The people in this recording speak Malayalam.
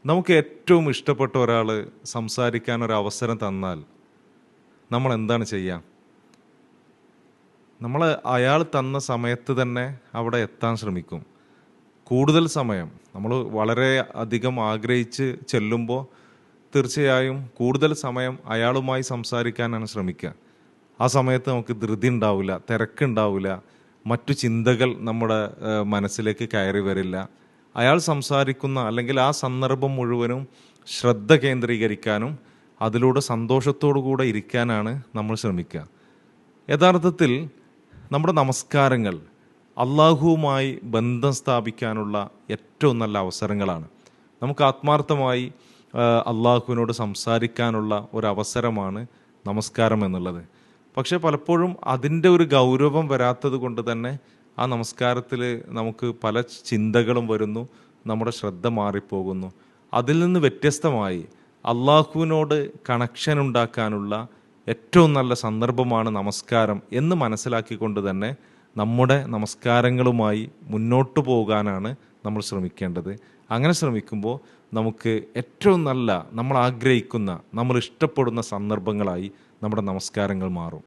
നമുക്ക് ഏറ്റവും ഇഷ്ടപ്പെട്ട ഒരാൾ സംസാരിക്കാൻ ഒരു അവസരം തന്നാൽ നമ്മൾ എന്താണ് ചെയ്യുക? നമ്മൾ അയാൾ തന്ന സമയത്ത് തന്നെ അവിടെ എത്താൻ ശ്രമിക്കും. കൂടുതൽ സമയം നമ്മൾ വളരെ അധികം ആഗ്രഹിച്ച് ചെല്ലുമ്പോൾ തീർച്ചയായും കൂടുതൽ സമയം അയാളുമായി സംസാരിക്കാനാണ് ശ്രമിക്കുക. ആ സമയത്ത് നമുക്ക് ധൃതി ഉണ്ടാവില്ല, തിരക്കുണ്ടാവില്ല, മറ്റു ചിന്തകൾ നമ്മുടെ മനസ്സിലേക്ക് കയറി വരില്ല. അയാൾ സംസാരിക്കുന്ന അല്ലെങ്കിൽ ആ സന്ദർഭം മുഴുവനും ശ്രദ്ധ കേന്ദ്രീകരിക്കാനും അതിലൂടെ സന്തോഷത്തോടു കൂടെ ഇരിക്കാനാണ് നമ്മൾ ശ്രമിക്കുക. യഥാർത്ഥത്തിൽ നമ്മുടെ നമസ്കാരങ്ങൾ അള്ളാഹുവുമായി ബന്ധം സ്ഥാപിക്കാനുള്ള ഏറ്റവും നല്ല അവസരങ്ങളാണ്. നമുക്ക് ആത്മാർത്ഥമായി അള്ളാഹുവിനോട് സംസാരിക്കാനുള്ള ഒരു അവസരമാണ് നമസ്കാരം എന്നുള്ളത്. പക്ഷേ പലപ്പോഴും അതിൻ്റെ ഒരു ഗൗരവം വരാത്തത് കൊണ്ട് തന്നെ ആ നമസ്കാരത്തിൽ നമുക്ക് പല ചിന്തകളും വരുന്നു, നമ്മുടെ ശ്രദ്ധ മാറിപ്പോകുന്നു. അതിൽ നിന്ന് വ്യത്യസ്തമായി അള്ളാഹുവിനോട് കണക്ഷൻ ഉണ്ടാക്കാനുള്ള ഏറ്റവും നല്ല സന്ദർഭമാണ് നമസ്കാരം എന്ന് മനസ്സിലാക്കിക്കൊണ്ട് തന്നെ നമ്മുടെ നമസ്കാരങ്ങളുമായി മുന്നോട്ട് പോകാനാണ് നമ്മൾ ശ്രമിക്കേണ്ടത്. അങ്ങനെ ശ്രമിക്കുമ്പോൾ നമുക്ക് ഏറ്റവും നല്ല, നമ്മൾ ആഗ്രഹിക്കുന്ന, നമ്മൾ ഇഷ്ടപ്പെടുന്ന സന്ദർഭങ്ങളായി നമ്മുടെ നമസ്കാരങ്ങൾ മാറും.